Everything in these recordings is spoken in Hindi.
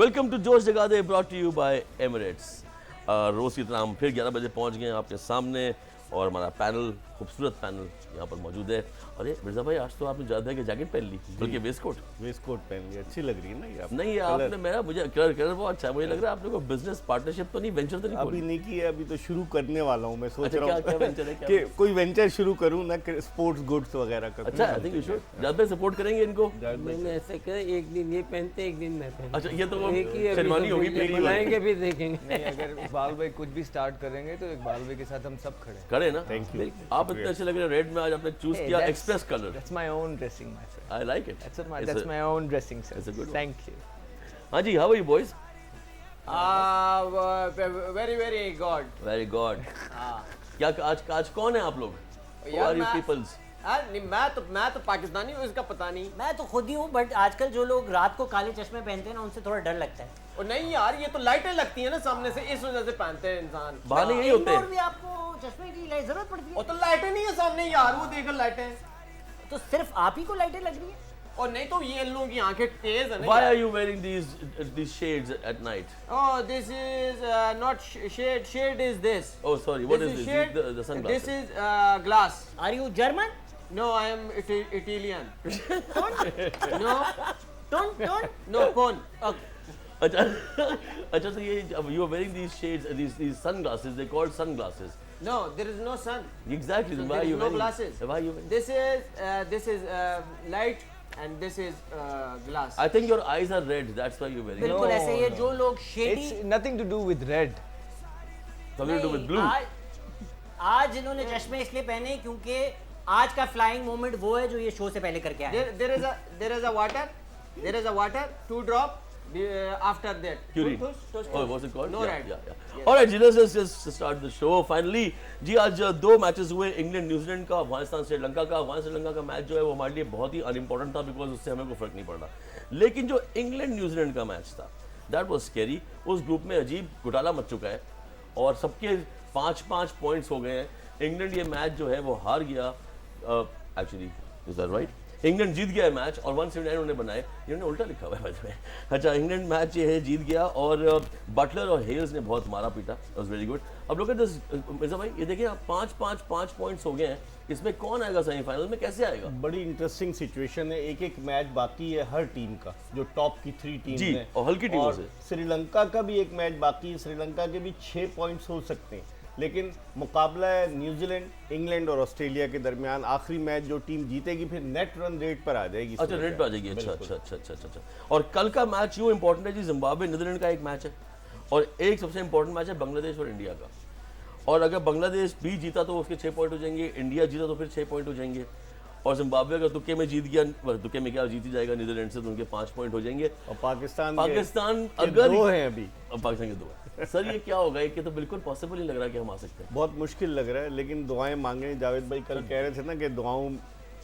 वेलकम टू जोश जगा दे, brought to you by Emirates. रोज़ की तरह हम फिर 11 बजे पहुंच गए हैं आपके सामने और हमारा पैनल, खूबसूरत पैनल यहाँ पर मौजूद है। अरे मिर्जा भाई, आज तो आपने ज़्यादा की जैकेट पहन ली, बल्कि वेस्ट कोट पहन ली, अच्छी लग रही है ना ये। नहीं आपने, मेरा मुझे कलर बहुत अच्छा है। मुझे लग रहा है आप लोगों को बिजनेस पार्टनरशिप तो नहीं, वेंचर तो नहीं अभी नहीं किया, अभी तो शुरू करने वाला हूँ मैं। सोच अच्छा, रहा हूँ क्या वेंचर है कि कोई वेंचर शुरू करूँ ना, स्पोर्ट्स गुड्स वगैरह का। अच्छा, आई थिंक यू शुड। जाद भाई सपोर्ट करेंगे इनको। मैंने ऐसे कहा, एक दिन ये पहनते एक दिन मैं पहनता। अच्छा, ये तो वो एक ही शेरवानी होगी, अभी तो बुलाएंगे भी देखेंगे। नहीं, अगर इकबाल भाई कुछ भी स्टार्ट करेंगे तो इकबाल भाई के साथ हम सब खड़े हैं। करे ना। Thank you. आप इतने अच्छे लग रहे हैं रेड में, आज आपने चूज किया express colour. That's my own dressing, my friend. I like it. That's my own dressing, sir. it's a good one. Thank you. हाँ जी, how are you boys? very good. Very good. क्या आज कौन है आप लोग? Who यार are you मैं- peoples? नहीं, मैं तो पाकिस्तानी हूँ, इसका पता नहीं। मैं तो खुद ही हूँ, बट आजकल जो लोग रात को काले चश्मे पहनते हैं ना, उनसे थोड़ा डर लगता है। और नहीं यार, ये तो लाइटें लगती है ना सामने से, इस वजह से पहनते हैं इंसान। बहाने यही होते इंडोर हैं। भी आपको चश्मे की जरूरत पड़ती और है, तो लाइटें नहीं है सामने यार, वो देखो लाइटें। तो सिर्फ आप ही को लाइटें लग रही है। और नहीं तो ये इन लोगों की आंखें तेज है ना। Why are you wearing these shades at night? Oh, this is not shade. Shade is this. Oh, sorry. What is this? Shade. The sunglasses. This is glass. Are you German? No, I am Italian. no, टोन no, Pon. अच्छा, अच्छा, तो ये you are wearing these shades, these sunglasses. They called sunglasses. No, there is no sun. Exactly. So Why there are is you no wearing? glasses. Why are you wearing? This is light, and this is glass. I think your eyes are red. That's why you're wearing. it. बिल्कुल ऐसे ही है। जो लोग shady It's nothing to do with red. Something to do with blue. आज इन्होंने चश्मे इसलिए पहने क्योंकि आज का फ्लाइंग मोमेंट वो है जो ये शो से पहले करके आए। There is a water, 2 drop. After that, Urine. Tush. Oh, what's it called? No yeah, red. yeah. Yes. All right, ji, let's just start the show. Finally, जी आज 2 मैचेस हुए, इंग्लैंड न्यूजीलैंड का, अफगानिस्तान श्रीलंका का। अफगान श्रीलंका का मैच जो है वो हमारे लिए बहुत ही अनइम्पोर्टेंट था, बिकॉज उससे हमें कोई फर्क नहीं पड़ रहा। लेकिन जो इंग्लैंड न्यूजीलैंड का मैच था, दैट वाज स्कैरी। उस ग्रुप में अजीब घोटाला मच चुका है और सबके 5-5 पॉइंट्स हो गए हैं। इंग्लैंड ये मैच जो है वो हार गया। Actually is that right? England जीत गया है मैच और 179 उन्होंने बनाए। इन्होंने उल्टा लिखा हुआ है by the way। अच्छा, इंग्लैंड मैच ये है जीत गया और बटलर और हेल्स ने बहुत मारा पीटा। It was very good. अब लोग मिर्जा भाई, ये देखिए आप 5 पॉइंट्स हो गए हैं। इसमें कौन आएगा सेमीफाइनल में, कैसे आएगा? बड़ी इंटरेस्टिंग सिचुएशन है। एक मैच बाकी है हर टीम का, जो टॉप की 3 टीम जी, है, और हल्की टीमों और से। श्रीलंका का भी एक मैच बाकी है। श्रीलंका के भी 6 पॉइंट्स हो सकते हैं, लेकिन मुकाबला है न्यूजीलैंड, इंग्लैंड और ऑस्ट्रेलिया के दरमियान। आखिरी मैच जो टीम जीतेगी फिर नेट रन रेट पर आ जाएगी। अच्छा, रेड पे आ जाएगी। अच्छा। और कल का मैच यूँ इंपॉर्टेंट है जी, जिम्बाब्वे नीदरलैंड का एक मैच है और एक सबसे इंपॉर्टेंट मैच है बांग्लादेश और इंडिया का। और अगर बांग्लादेश भी जीता तो उसके 6 पॉइंट हो जाएंगे, इंडिया जीता तो फिर 6 पॉइंट हो जाएंगे। और जिम्बाब्वे अगर तुक्के में जीत गया, तुक्के में क्या जीत ही जाएगा नीदरलैंड से, तो उनके 5 पॉइंट हो जाएंगे। और पाकिस्तान अगर 2 हैं अभी। पाकिस्तान के 2 है। सर ये क्या होगा? ये तो बिल्कुल पॉसिबल नहीं लग रहा कि हम आ सकते हैं। बहुत मुश्किल लग रहा है, लेकिन दुआएं मांगे। जावेद भाई कल कह रहे थे ना कि दुआओं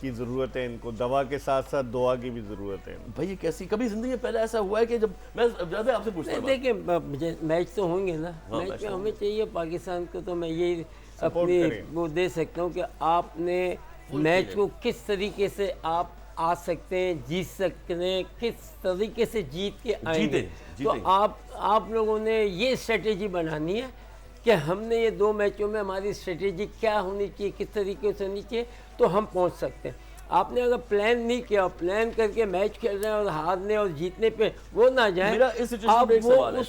की ज़रूरत है इनको, दवा के साथ साथ दुआ की भी ज़रूरत है। भाई ये कैसी, कभी जिंदगी में पहले ऐसा हुआ है कि जब मैं ज़्यादा आपसे पूछता हूँ? देखिए, मैच तो होंगे ना। हाँ, मैच मैच में तो हमें चाहिए पाकिस्तान को, तो मैं ये सपोर्ट अपनी करें। वो दे सकता हूँ कि आपने मैच को किस तरीके से आप आ सकते हैं, जीत सकते हैं, किस तरीके से जीत के आएंगे। जीते। तो आप लोगों ने ये स्ट्रेटेजी बनानी है कि हमने ये 2 मैचों में हमारी स्ट्रेटेजी क्या होनी चाहिए, किस तरीके से होनी चाहिए, तो हम पहुंच सकते हैं। आपने अगर प्लान नहीं किया, प्लान करके मैच खेल रहे हैं और हारने और जीतने पे वो ना जाए, मेरा इस सिचुएशन आप में एक वो सवाल है।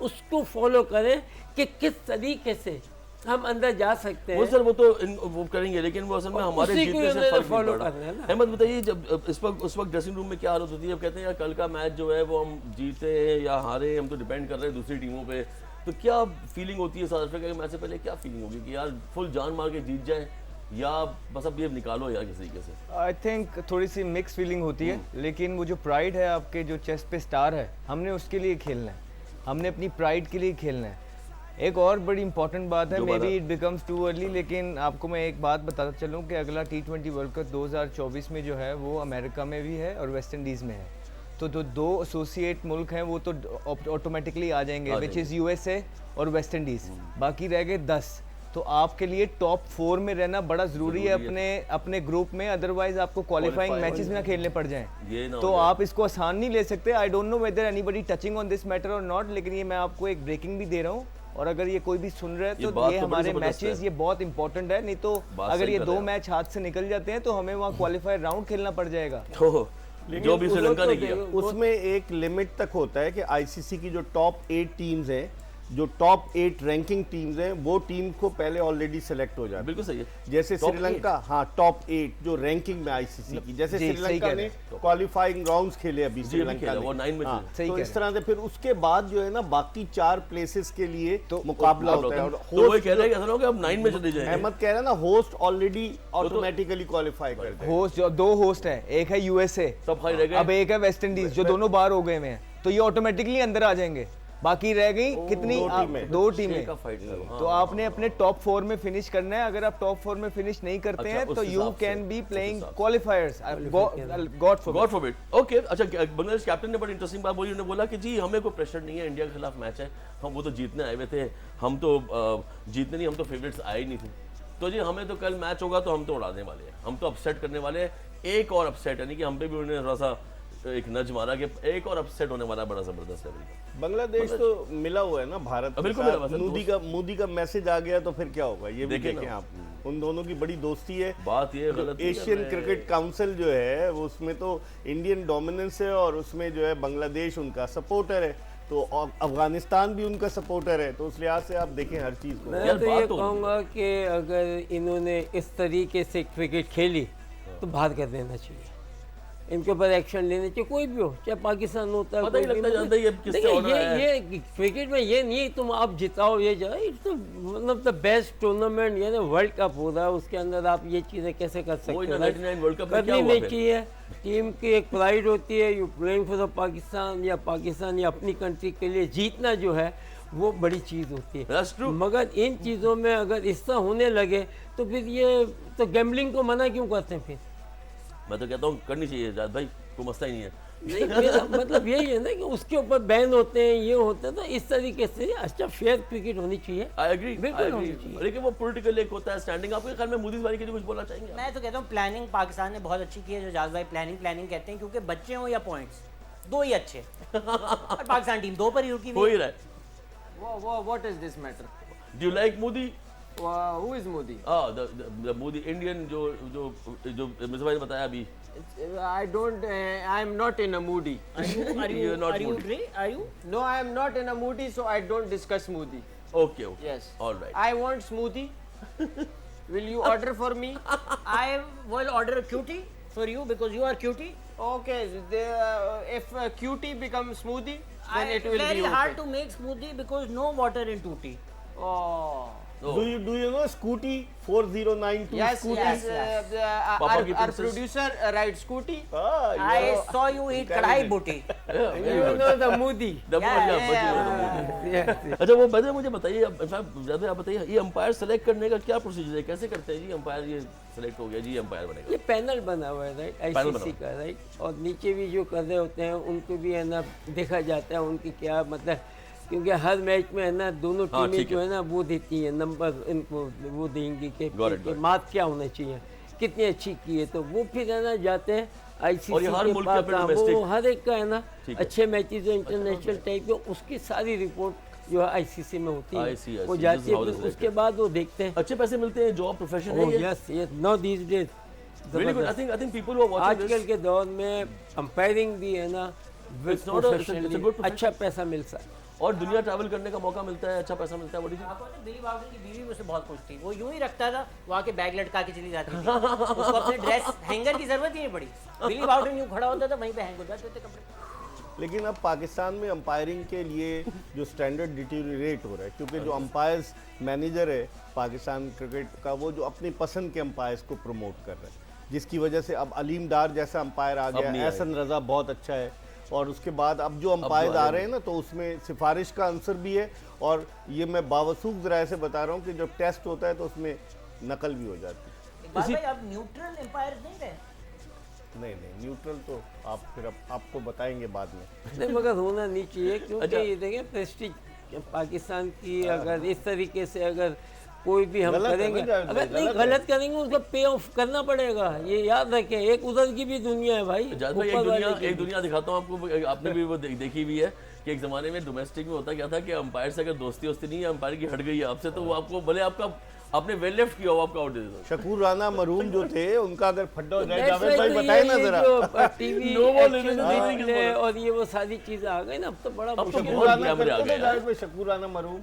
उसको फॉलो करें कि किस तरीके से हम अंदर जा सकते वो हैं। सर वो करेंगे, लेकिन वो असल में हमारे उसी को जीतने से उन्होंने फर्क नहीं follow पड़ करना है रहा। ना। अहमद बताइए, जब उस वक्त ड्रेसिंग रूम में क्या हालत होती है? अब कहते हैं यार कल का मैच जो है वो हम जीते या हारे, हम तो डिपेंड कर रहे हैं दूसरी टीमों पे। तो क्या फीलिंग होती है साउथ अफ्रीका के मैच से पहले? क्या फीलिंग होगी कि यार फुल जान मार के जीत जाए, या बस अब ये निकालो यार किसी तरीके से? आई थिंक थोड़ी सी मिक्स फीलिंग होती है, लेकिन वो जो प्राइड है आपके, जो चेस्ट पे स्टार है, हमने उसके लिए खेलना है। हमने अपनी प्राइड के लिए खेलना है। एक और बड़ी इंपॉर्टेंट बात है, may be it becomes too early, लेकिन आपको मैं एक बात बताता चलूँ कि अगला T20 वर्ल्ड कप 2024 में जो है वो अमेरिका में भी है और वेस्ट इंडीज़ में है। तो जो 2 एसोसिएट मुल्क हैं वो तो ऑटोमेटिकली आ जाएंगे, विच इज़ USA और वेस्ट इंडीज़। बाकी रह गए 10। तो आपके लिए टॉप 4 में रहना बड़ा जरूरी है अपने ग्रुप में, अदरवाइज आपको क्वालिफाइंग मैचेस में ना खेलने पड़ ये जाएं। ना तो आप इसको आसान नहीं ले सकते। I don't know whether anybody touching on this matter और नॉट, लेकिन ये मैं आपको एक ब्रेकिंग भी दे रहा हूँ, और अगर ये कोई भी सुन रहा है तो बात ये तो बड़ी हमारे जबरदस्त मैचेस है। ये बहुत इंपॉर्टेंट है, नहीं तो बात अगर सही ये कर 2 रहे हो। मैच हाथ से निकल जाते हैं तो हमें वहाँ क्वालिफायर राउंड खेलना पड़ जाएगा। तो जो भी श्रीलंका ने किया, उसमें एक लिमिट तक होता है कि आईसीसी की जो टॉप 8 टीम्स हैं, जो टॉप 8 रैंकिंग टीम्स हैं, वो टीम को पहले ऑलरेडी सेलेक्ट हो जाती बिल्कुल सही है। है। जैसे Top श्रीलंका, हाँ टॉप 8 जो रैंकिंग में आईसीसी की, जैसे जी, सही श्रीलंका कह ने रहे हैं। क्वालिफाइंग राउंड्स खेले अभी जी, अभी श्रीलंका खेला, ने, वो 9 में हाँ, थे। सही तो कह इस तरह से फिर उसके बाद जो है ना बाकी 4 प्लेसेस के लिए तो मुकाबला होता है। और तो वो कह रहे हैं कि ऐसा ना हो कि अब 9 में चले जाएंगे। अहमद कह रहा है ना, होस्ट ऑलरेडी ऑटोमेटिकली क्वालिफाई कर देगा। होस्ट जो 2 होस्ट हैं, एक है यूएसए, सब खाली रह गए। अब एक है वेस्ट इंडीज, जो दोनों बाहर हो गए हुए हैं, तो ये ऑटोमेटिकली अंदर आ जाएंगे। बाकी रह गई कितनी? 2 टीमें। का फाइट करो। तो आपने अपने टॉप 4 में फिनिश करना है। अगर आप टॉप 4 में फिनिश नहीं करते अच्छा, हैं उस तो यू हिसाब से, कैन बी उस प्लेइंग हिसाब से। क्वालिफायर्स, गॉड गॉड फॉरबिड। ओके, अच्छा बांग्लादेश कैप्टन ने बड़ी इंटरेस्टिंग बात बोली। उन्होंने बोला कि जी हमें कोई प्रेशर नहीं है, इंडिया के खिलाफ मैच है, हम वो तो जीतने आए हुए थे, हम तो जीतने नहीं, हम तो फेवरेट्स आए ही नहीं थे। तो जी हमें तो कल मैच होगा तो हम तो उड़ाने वाले हैं, हम तो अपसेट करने वाले हैं। एक और अपसेट, यानी कि हम पे भी उन्होंने थोड़ा सा एक नज मारा कि एक और अपसेट होने वाला है बड़ा जबरदस्त लेवल का। बांग्लादेश तो मिला हुआ है ना भारत के बिल्कुल साथ। मिला हुआ है, मोदी का मैसेज आ गया तो फिर क्या होगा, ये भी देखें देखें ना। आप। उन दोनों की बड़ी दोस्ती है। बात ये गलत नहीं कर एशियन रहे हैं। क्रिकेट काउंसिल जो है वो, उसमें तो इंडियन डोमिनेंस है, और उसमें जो है बांग्लादेश उनका सपोर्टर है, तो अफगानिस्तान भी उनका सपोर्टर है। तो उस लिहाज से आप देखें हर चीज़ को। मैं यार, तो बात ये तो कहूँगा कि अगर इन्होंने इस तरीके से क्रिकेट खेली तो बाहर कर देना चाहिए, इनके ऊपर एक्शन लेने चाहिए, कोई भी हो, चाहे पाकिस्तान होता है, पता ही कोई भी लगता जानता ही है किससे देखिए, होना है। ये क्रिकेट में ये नहीं है तुम आप जिताओ ये जाओ, इट्स मतलब द बेस्ट टूर्नामेंट, यानी वर्ल्ड कप हो रहा है, उसके अंदर आप ये चीज़ें कैसे कर सकते वही हो? ना, 99 वर्ल्ड कप में क्या करनी हुआ नहीं फिर? चाहिए। टीम की एक प्राइड होती है, you playing for the Pakistan, या पाकिस्तान या अपनी कंट्री के लिए जीतना जो है वो बड़ी चीज़ होती है। That's true. मगर इन चीज़ों में अगर इस तरह होने लगे तो फिर ये तो गैम्बलिंग को मना क्यों करते हैं फिर? मैं तो कहता हूँ करनी चाहिए जाद भाई, कोई मसला ही नहीं है। नहीं, मेरा मतलब यही है ना कि उसके ऊपर बैन होते हैं, ये होते हैं, तो इस तरीके से अच्छा फेयर क्रिकेट होनी चाहिए। आई एग्री, बिल्कुल होनी चाहिए। लेकिन वो पॉलिटिकल एक होता है स्टैंडिंग। आपके ख्याल में मोदी इस बारे के लिए कुछ बोलना चाहेंगे? मैं तो कहता हूँ प्लानिंग पाकिस्तान ने बहुत अच्छी की है, जो जाज भाई प्लानिंग कहते हैं, क्योंकि बच्चे हों या पॉइंट्स, दो ही अच्छे। और पाकिस्तान टीम 2 पर ही रुकी हो हुई ही है। रहा है। What is this matter? Do you like Modi? Who is Modi? The Modi Indian जो जो जो मिर्जा भाई ने बताया अभी। I don't. I am not in a moody. Are You're not you Modi. Are you? No, I am not in a moody, so I don't discuss Modi. Okay okay, Yes. Alright. I want smoothie. Will you order for me? I will order a cutie for you because you are cutie. Okay. If cutie becomes smoothie, then it will Very be okay. hard to make smoothie because no water in tutti. Oh. Do you know Scooty 4092 Yes, Scooty? yes. Papa ki Our princess. producer rides scooty. Ah, you I know. saw you eat kadhai booty. You know the Modi. अच्छा वो बता मुझे बताइए, ज़्यादा आप बताइए, ये अंपायर सेलेक्ट करने का क्या प्रोसीजर है, कैसे करते हैं जी? अंपायर ये सेलेक्ट हो गया जी, अंपायर बनेगा। ये पैनल बना हुआ है, राइट, पैनल आईसीसी बना का, राइट, और नीचे भी जो कर रहे होते हैं उनको भी है ना देखा जाता है उनकी क्या मतलब, क्योंकि हर मैच में है ना दोनों हाँ, टीमें ठीक जो है। है ना वो देती हैं नंबर, इनको वो देंगी कि Got it, got it. Mark क्या होना चाहिए, कितनी अच्छी की है, तो वो फिर है ना जाते हैं और आईसीसी ये हर के मुल्क पास। के अपने हाँ, domestic- वो हर एक का है ना ठीक है। अच्छे मैचेस जो इंटरनेशनल टाइप के, उसकी सारी रिपोर्ट जो है आईसीसी में होती I है, see, I वो see. जाती This is है, how फिर this is उसके बाद वो देखते हैं। अच्छे पैसे मिलते हैं, जॉब प्रोफेशन है ओह ये? Yes yes, no these days Really good. I think people who are watching आजकल this, के दौर में अंपायरिंग भी है ना It's not a- it's a- it's a good profession. अच्छा पैसा मिलता है। और दुनिया ट्रैवल करने का मौका मिलता है, अच्छा पैसा मिलता है। बड़ी आपको पता है, बिली बाउडन की बीवी मुझसे बहुत खुश थी। वो यूं ही रखता था, वहाँ के बैग लटका के चली जाती थी। उसको अपने ड्रेस हैंगर की जरूरत ही नहीं पड़ी। बिली बाउडन यूं खड़ा होता था, वहीं पे हैंग हो जाते थे कपड़े। लेकिन अब पाकिस्तान में अंपायरिंग के लिए जो स्टैंडर्ड डिटीरिएट हो रहा है, क्योंकि जो अंपायर्स मैनेजर है पाकिस्तान क्रिकेट का, वो जो अपनी पसंद के अंपायर्स को प्रमोट कर रहा है, जिसकी वजह से अब अलीम डार जैसा अंपायर आ अब नहीं गया, आएगा। एहसन रजा बहुत अच्छा है, और उसके बाद अब जो अंपायर आ रहे हैं ना, तो उसमें सिफारिश का आंसर भी है, और ये मैं बावसूख ज़राए से बता रहा हूँ कि जब टेस्ट होता है तो उसमें नकल भी हो जाती है। इकबाल भाई, अब न्यूट्रल एम्पायर नहीं रहे। नहीं नहीं, न्यूट्रल तो आप फिर आपको बताएंगे बाद में। नहीं, मगर होना नहीं चाहिए, क्योंकि अच्छा। ये देखें प्रेस्टीज पाकिस्तान की अगर इस तरीके से अगर कोई भी हम गलत है करेंगे, ना जावेद भाई, अगर नहीं गलत है। गलत करेंगे उसका पे ऑफ करना पड़ेगा, ये याद रखें। एक उधर की भी दुनिया है भाई, जावेद भाई ऊपर वाले की एक भी। दुनिया दिखाता हूँ आपको, आपने भी वो देखी भी है कि एक जमाने में डोमेस्टिक में होता क्या था कि अंपायर से अगर दोस्ती वोस्ती नहीं है, अंपायर की हट गई है आपसे, तो वो आपको भले आपका आपने वेल लेफ्ट किया हो आपका आउट दे देता। शकूर राना मरूम जो थे उनका अगर फड्डा हो जाए, That's जावेद why भाई तो बताए ना ये जरा। जो टीवी No ball लेने action से नहीं display किसी और ये वो सारी चीजें आ गई ना, अब तो बड़ा अब तो मुश्किल बहुत शकूर राना कैमरे आ करते गए थे यार। जावेद भाई, शकूर राना मरूम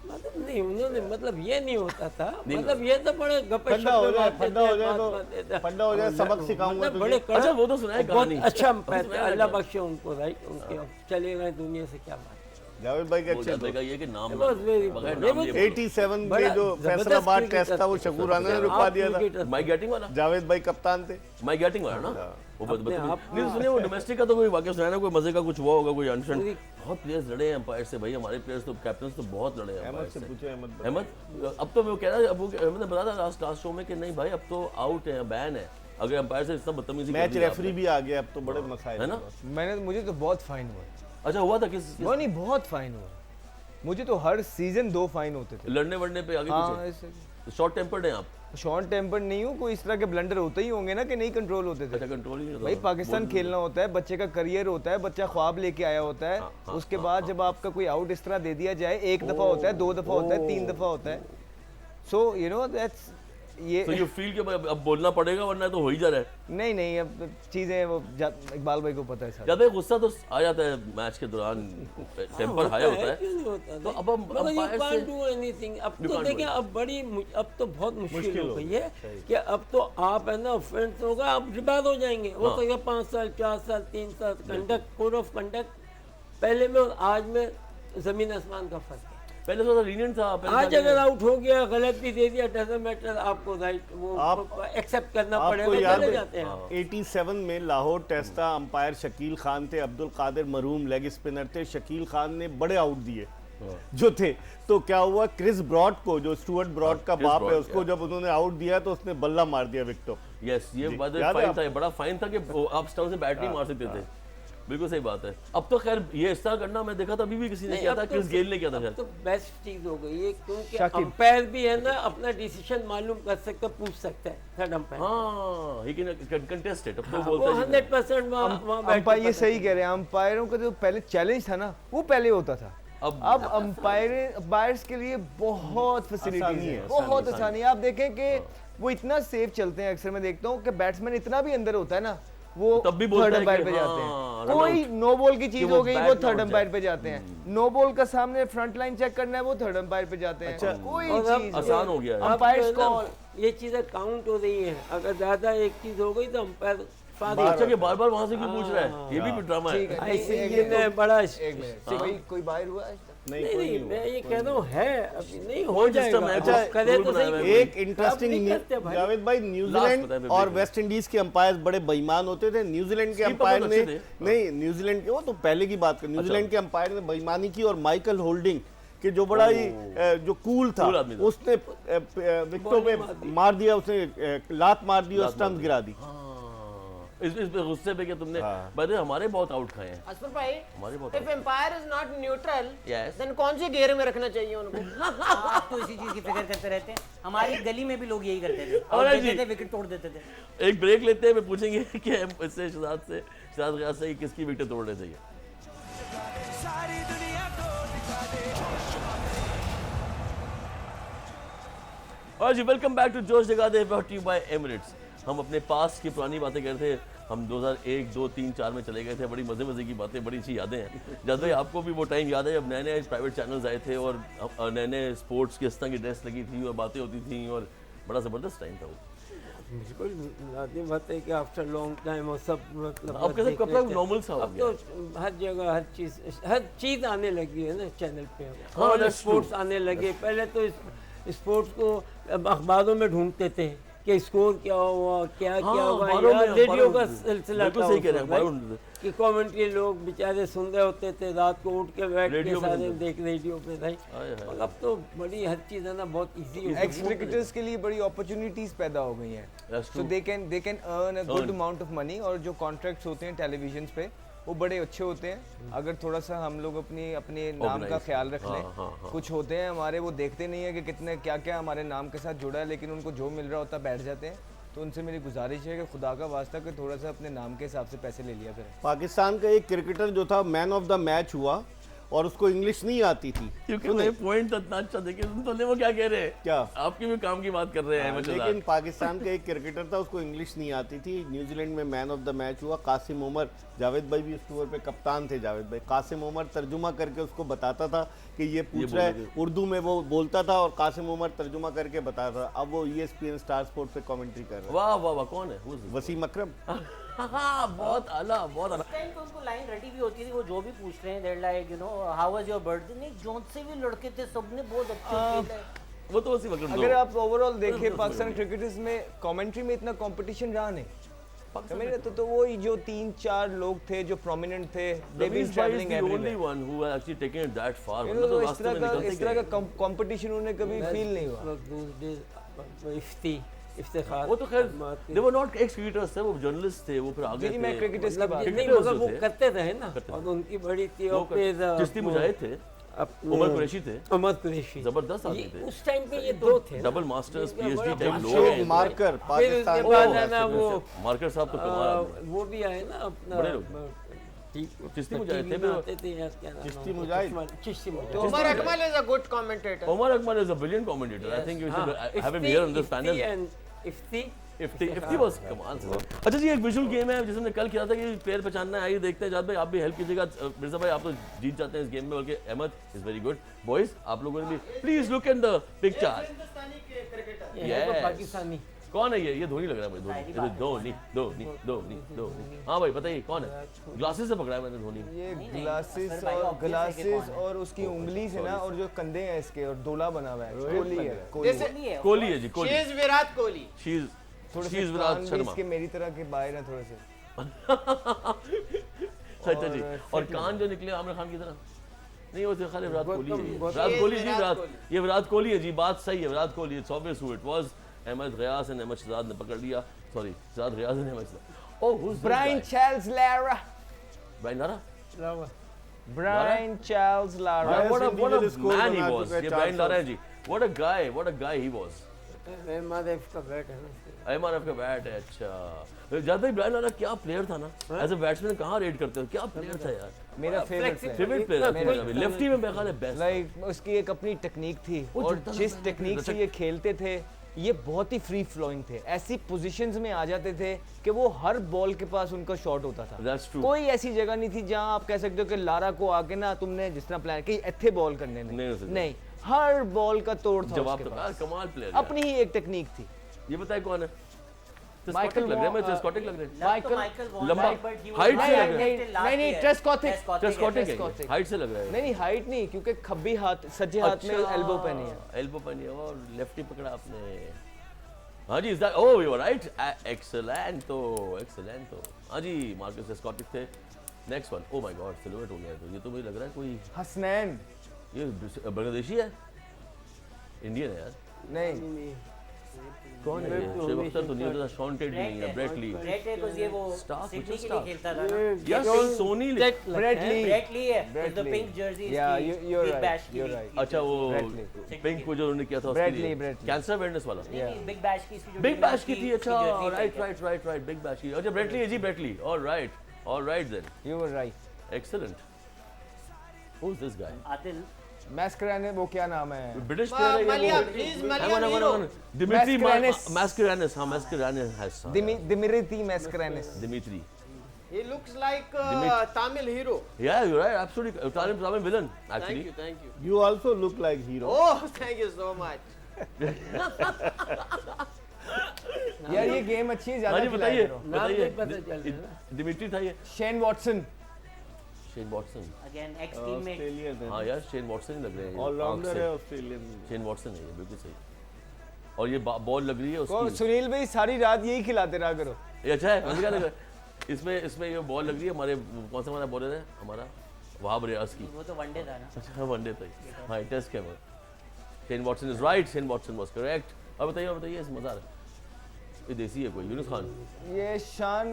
मतलब नहीं, उन्होंने मतलब ये नहीं होता था, मतलब ये तो बड़े गप्पे फड्डा हो शप्पे जाए, मारते फड्डा हो थे, जाए बात करते थे। तो फड्डा हो जाए, सबक सिखाऊंगा मतलब तुझे। बड़े कड़क, अच्छा, वो तो सुनाए बहुत कहानी। अच्छा वो तो अंपायर थे, सुनाया अल्लाह कहानी। बख्शे उनको, राइट, उनके अब चले गए दुनिया से, क्या बात। जावेद भाई के वो अच्छे जाते का ये कि नाम बस very बगैर good। नाम वो लिए 87 बड़ा के जो जबरदस्त फैसलाबाद क्रिकेटर टेस्ट था वो थे। शकूर राना ने रुकवा दिया था। क्रिकेटर माइक गैटिंग वाला, जावेद भाई कप्तान थे। माइक गैटिंग वाला ना, वो अपने आप नहीं तो सुनिए वो डोमेस्टिक का तो कोई वाकया सुनाया ना, कोई मजे का कुछ हुआ होगा, कोई अनशन। बहुत प्लेयर्स लड़े हैं अंपायर से भाई, हमारे प्लेयर्स तो कैप्टन तो बहुत लड़े हैं अहमद अंपायर से से। पूछो, अहमद भाई। अहमद अब तो वो कह रहा है, अब वो अहमद ने बताया था लास्ट शो में कि नहीं भाई अब तो आउट है, बैन है, अगर अंपायर से इतना बदतमीजी कर मैच दी रेफरी आपने। भी आ गया, अब तो बड़े मसाइल है ना? मुझे तो बहुत फाइन हुआ, अच्छा हुआ था किस वो नहीं बहुत फाइन हुआ, मुझे तो हर सीजन 2 फाइन होते थे। लड़ने वड़ने पे आगे हाँ पीछे? ऐसे शॉर्ट टेम्पर्ड हैं आप? शॉर्ट टेम्पर नहीं हूँ, कोई इस तरह के ब्लंडर होते ही होंगे ना कि नहीं कंट्रोल होते थे। अच्छा कंट्रोल ही नहीं होता भाई था। पाकिस्तान खेलना होता है, बच्चे का करियर होता है, बच्चा ख्वाब लेके आया होता है, उसके बाद जब आपका कोई आउट इस तरह दे दिया जाए, एक दफा होता है, 2 दफा होता है, 3 दफा होता है, सो यू नो दैट्स ये तो यू फील कि अब बोलना पड़ेगा वरना तो हो ही जा रहा है। नहीं नहीं अब चीजें वो इकबाल भाई को पता है सारा। ज्यादा गुस्सा तो आ जाता है मैच के दौरान, टेम्पर हाई होता है, क्यों नहीं होता? तो अब हम मगर you अंपायर can't से do anything। अब You तो can't do देखिए अब तो बहुत मुश्किल हो गई है कि अब तो आप है ना ऑफेंस होगा, आप रिबाद हो जाएंगे, हो सकता है 5 साल 4 साल 3 साल कंडक्ट, कोड ऑफ कंडक्ट पहले में और आज में ज़मीन आसमान का फर्क है। पहले थोड़ा लीनियंट था, पहले आज था अगर आउट हो गया, गलत भी दे दिया, डजंट मैटर, आपको राइट वो एक्सेप्ट करना आपको पड़ेगा, याद चले है जाते हैं। 87 में लाहौर टेस्ट था, अंपायर शकील खान थे, अब्दुल कादिर मरूम लेग स्पिनर थे, शकील खान ने बड़े आउट दिए जो थे, तो क्या हुआ, क्रिस ब्रॉड को, जो स्टुअर्ट ब्रॉड का क्रिस बाप है, ब्रॉड, उसको जब उन्होंने आउट दिया तो उसने बल्ला मार दिया विकेटों। यस ये बात याद है फाइन था, ये बड़ा फाइन था कि आप स्टंप से बैट नहीं मार सकते थे। बिल्कुल सही बात है। अब तो खैर ये इस तरह करना मैं देखा था अभी भी किसी ने नहीं, किया अब था, तो क्रिस गेल ने किया था अब शायद। तो बेस्ट चीज हो गई है, क्योंकि शाकिब। अंपायर भी है ना अपना डिसीजन मालूम कर सकता, पूछ सकता है थर्ड अंपायर। हाँ ही कैन कंटेस्ट इट, अब तो वो बोलता है 100% वहाँ बैठ अंपायर के ये पता सही कह रहे हैं, अंपायरों का जो पहले चैलेंज था ना वो पहले होता था, अब अंपायर्स के लिए बहुत फैसिलिटीज आसानी है, है, बहुत आसानी है। आप देखें कि वो इतना सेफ चलते हैं, अक्सर मैं देखता हूँ कि बैट्समैन इतना भी अंदर होता है ना, वो तब भी बोलता थर्ड है अंपायर कि पे जाते हाँ, हैं। run कोई नो बॉल की चीज वो हो गई, bat वो ना थर्ड उठ अंपायर जाए। पे जाते हैं, नो बॉल का सामने फ्रंट लाइन चेक करना है, वो थर्ड अंपायर पे जाते हैं। कोई और अब चीज आसान हो गया है। अब अंपायर्स जो है ना, को ये चीजें काउंट हो रही है, अगर ज्यादा एक चीज हो गई तो अंपायर अच्छा कि बार बार वहां से क्यों पूछ रहा है, ये भी ड्रामा ठीक है। है। ICC ने बड़ा एक मिनट, कोई बाहर हुआ है? नहीं, नहीं कोई नहीं नहीं मैं ये कह रहा हूँ है, अभी नहीं हो कौन जाएगा, system है? अच्छा, अच्छा, करे rule तो बनाया सही। हुआ एक अब नहीं इंटरेस्टिंग करते भाई। जावेद भाई, बताया न्यूजीलैंड फिर और ब्रेक वेस्ट इंडीज के अंपायर बड़े बेईमान होते थे। न्यूजीलैंड के Skipper अंपायर बहुत ने अच्छे थे। नहीं, न्यूजीलैंड के वो तो पहले की बात कर, न्यूजीलैंड के अंपायर ने बेईमानी की और माइकल होल्डिंग कि जो बड़ा ही जो कूल था, Cool आदमी था। उसने विकेटों पे मार दिया, उसने लात मार दी और लात मार स्टंप दी। गिरा दी। इस पे गुस्से पे कि तुमने हाँ। भाई हमारे बहुत आउट खाए हैं, असफर भाई, हमारे बहुत if empire is not neutral, Yes. then कौन से घेरे में रखना चाहिए उनको? आप तो इसी चीज की फिक्र करते रहते हैं, हमारी गली में भी लोग यही करते थे, और और जी। देते थे, विकेट तोड़ देते थे। एक ब्रेक लेते हैं, मैं पूछेंगे कि हम इससे शहजाद गयास से किसकी विकेट तोड़ने चाहिए। और जी वेलकम बैक टू जोश जगा दे, ब्रॉट यू बाय एमिरेट्स। हम अपने पास की पुरानी बातें कर रहे थे, हम 2001, 2, 3, 4 में चले गए थे, बड़ी मज़े की बातें, बड़ी अच्छी यादें हैं। जब भाई आपको भी वो टाइम याद है जब नए नए प्राइवेट चैनल्स आए थे और नए नए स्पोर्ट्स की इस तरह की ड्रेस लगी थी और बातें होती थी और बड़ा ज़बरदस्त टाइम था वो। बिल्कुल लाजिम बात है कि आफ्टर लॉन्ग टाइम और सब मतलब अब कैसे देख कपड़ा लेते हैं। नॉर्मल सा हो अब गया तो हर जगह हर चीज़ आने लगी है ना चैनल पे। हाँ, और that's स्पोर्ट्स true. आने लगे, पहले तो स्पोर्ट्स को अब अखबारों में ढूंढते थे कि स्कोर क्या हुआ, क्या हाँ, क्या हुआ, अखबारों यार में- रेडियो अखबारों का में। सिलसिला बिल्कुल था सही उस कह रहे हैं, वक्त, अखबारों right? में। कि कमेंट्री लोग बेचारे सुन रहे होते थे, रात को उठ के बैठ के रेडियो में सारे सुनते। देख रेडियो पे, राइट। हाय, हाय। और अब तो बड़ी हर चीज़ है ना बहुत इजी हो एक्स क्रिकेटर्स के लिए बड़ी अपॉर्चुनिटीज पैदा हो गई हैं, That's so true. They can earn a good Earn. Amount of money, और जो कॉन्ट्रैक्ट्स होते हैं टेलीविजन पे वो बड़े अच्छे होते हैं अगर थोड़ा सा हम लोग अपने नाम का Organize. ख्याल रख लें। हाँ। कुछ होते हैं हमारे, वो देखते नहीं है कि कितने क्या क्या हमारे नाम के साथ जुड़ा है, लेकिन उनको जो मिल रहा होता है बैठ जाते हैं। तो उनसे मेरी गुजारिश है कि खुदा का वास्ता कि थोड़ा सा अपने नाम के हिसाब से पैसे ले लिया करें। पाकिस्तान का एक क्रिकेटर जो था मैन ऑफ द मैच हुआ और उसको इंग्लिश नहीं आती थी। क्योंकि भाई पॉइंट इतना अच्छा देखिए, सुन वो क्या कह रहे हैं, क्या? आपके भी काम की बात कर रहे हैं। लेकिन पाकिस्तान का एक क्रिकेटर था, उसको इंग्लिश नहीं आती थी। न्यूजीलैंड में मैन ऑफ द मैच हुआ कासिम उमर। जावेद भाई भी उस टूर पे कप्तान थे। जावेद भाई, कासिम उमर तर्जुमा करके उसको बताता था कि ये पूछ रहा है, उर्दू में वो बोलता था और कासिम उमर तर्जुमा करके बताता था। अब वो ESPN स्टार स्पोर्ट पे कमेंट्री कर रहा है। वाह वाह वाह, कौन है? Who is this? वसीम अकरम। हाँ, बहुत आला, बहुत आला। टाइम तो उनको लाइन रटी भी होती थी, वो जो भी पूछ रहे हैं, there like you know how was your birthday, नहीं जोन से भी लड़के थे, सबने बहुत अच्छे खेले। वो तो वसीम अकरम अगर आप ओवरऑल देखें पाकिस्तान क्रिकेटर्स में कमेंट्री में इतना कंपटीशन रहा नहीं। समझ रहे? तो वो जो 3-4 लोग थे जो प्रोमिनेंट थे, they been travelling only one who has actually taken it that far. तो इस तरह का कंपटीशन उन्हें कभी फील नहीं हुआ। इफ्तिखार वो तो खैर दे वर नॉट एक्स क्रिकेटर्स थे, वो जर्नलिस्ट थे, वो फिर आगे जी मैं क्रिकेटर्स की बात नहीं, मगर वो करते रहे ना, और उनकी बड़ी थी। और फिर चिश्ती मुजाहिद थे, उमर कुरैशी थे, उमर कुरैशी जबरदस्त आदमी थे। उस टाइम पे ये दो थे। डबल मास्टर्स PhD टाइप लोग शेख हैं। मार्कर फिर पाकिस्तान उसके बाद है का ना वो मार्कर साहब तो कमाल आदमी। वो भी आए ना अपना बड़े लोग। चिश्ती मुजाहिद थे, TV में आते थे यार, क्या नाम चिश्ती है? मुजाहिद। चिश्ती मुजाहिद। तो Umar Akmal is a good commentator. Omar Akmal is a brilliant commentator. I think you should have him here on this panel. Ifti Ifti बस कमाल से। अच्छा जी, एक विजुअल गेम है जिसे हमने कल किया था कि प्लेयर पहचानना है। आइए देखते हैं। जाद भाई आप भी हेल्प कीजिएगा। मिर्जा भाई आप तो जीत जाते हैं इस गेम में, बल्कि Ahmed is very good. Boys आप लोगों ने भी please look in the picture. ये है तो पाकिस्तानी। कौन है ये? धोनी लग रहा है मुझे। धोनी धोनी धोनी धोनी। हाँ भाई बताइए कौन है? ग्लासेस से पकड़ा है मैंने धोनी। ये ग्लासेस और उसकी उंगली से ना, और जो कंधे हैं इसके और दोला बना हुआ है। कोहली है, This कोहली। is- कोहली है जी, She Kohli. is Virat Kohli. थोड़े शी से इज कान विराट भी शर्मा। इसके मेरी तरह के बाहर हैं थोड़े से। अच्छा जी, और कान जो निकले आमिर खान की तरह नहीं, वो तो खाली विराट कोहली है। विराट ये कोहली जी, विराट विराट कोहली। ये विराट कोहली है जी। बात सही है, Virat Kohli. It's obvious who it was. Ahmad Ghayas and Ahmad Shahzad ने पकड़ लिया। Sorry, Shahzad Ghayas and Ahmad Shahzad. Oh, who is Brian Charles Lara. Brian Lara. Brian Charles Lara. Highest What a individual score man he बना was. चुका है ये 4 ब्रायन लारा है साल। जी। What a guy he was. MRF का बैट है ना। MRF का बैट है। अच्छा जाद भाई, ब्रायन लारा क्या प्लेयर था ना। एज अ बैट्समैन कहाँ रेट करते हो? क्या प्लेयर था यार। मेरा favourite player. Favourite player lefty में मेरे ख्याल है बेस्ट। लाइक उसकी एक अपनी टेक्निक थी, वो और जितना जिस ज्यादा टेक्निक से ये खेलते थे ये बहुत ही फ्री फ्लोइंग थे। ऐसी पोजीशंस में आ जाते थे कि वो हर बॉल के पास उनका शॉट होता था। That's true. कोई ऐसी जगह नहीं थी जहां आप कह सकते हो कि लारा को आके ना तुमने जिस तरह प्लान कि इत्थे बॉल करने नहीं हो सकता। नहीं, हर बॉल का तोड़ था जवाब उसके तो पास। कमाल प्लेयर। अपनी ही एक टेक्निक थी। ये बताए कौन है? माइकल लग रहा है, वॉ- मुझे स्कॉटिक लग रहा है। माइकल लंबा हाइट से लग रहा है। नहीं, ट्रेस्कॉटिक। स्कॉटिक है, Scottish. हाइट से लग रहा है। नहीं हाइट नहीं, क्योंकि खब्बी हाथ, सज्जे हाथ में एल्बो पहनी है। एल्बो पहनी है और लेफ्टी पकड़ा आपने। हाँ जी, is that? Oh you are right. Excellent तो हाँ जी, मार्कस स्कॉटिक थे। Next one. Oh my god, silhouette हो गया। तो ये तो मुझे लग रहा है कोई हसनैन। ये बांग्लादेशी है, इंडियन है यार। नहीं, कौन है ये? शोएब अख्तर तो नहीं होता। शॉन टेट भी नहीं है। Brett Lee. ब्रेट है कुछ, ये वो Star, सिडनी कुछ के star. लिए खेलता था ना। यार सोनी ले। Brett Lee. ब्रेट ली है, Brett the Lee. Pink Jersey Yeah, you're big right, bash की you're भी- right. अच्छा वो Brett Lee. पिंक को जो उन्होंने किया था Brett उसके Lee, लिए Brett Lee. कैंसर अवेयरनेस वाला। नहीं, बिग बैश की इसकी जो बिग बैश की थी। अच्छा jersey राइट pink है। राइट राइट बिग बैश की। अच्छा ब्रेटली है जी, Brett Lee. Alright then, You were right. Excellent. Who is this guy? Adil Mascarenhas, वो क्या नाम है? ब्रिटिश प्लेयर है Malian, ये he's वो। Malian hero. Dimitri Mascarenas. Mascarenhas. हाँ मैस्करानेस है। Dimitri Mascarenhas. Dimitri. He looks like Dimit- Tamil hero. Yeah, you're right. Absolutely. Tamil villain actually. Thank you. You also look like hero. Oh, thank you so much. यार ये गेम अच्छी है, हाँ ज्यादा जी खिलाया बताइए करो। नाम नहीं पता चल रहा है ना। दिमित्री था ये। Shane Watson. Shane Watson. Again x teammate. Australian है। हाँ यार शेन वॉटसन ही लग रहे हैं। ऑलराउंडर है ऑस्ट्रेलियन। शेन वॉटसन है ये, बिल्कुल सही। और ये बॉल लग रही है को उसकी। सुनील भाई सारी रात यही खिलाते रहा करो। ये अच्छा है, मुझे क्या लग रहा है इसमें ये बॉल लग रही है हमारे, कौन सा हमारा बॉलर है हमारा, वहाब रियाज की। वो तो वनडे था ना। अच्छा वनडे तक। हाँ टेस्ट कैमर। Shane Watson is right. Shane Watson was correct. अब बताइए इस मजा आ रहा है। ये देसी है कोई? यूनुस खान। ये शान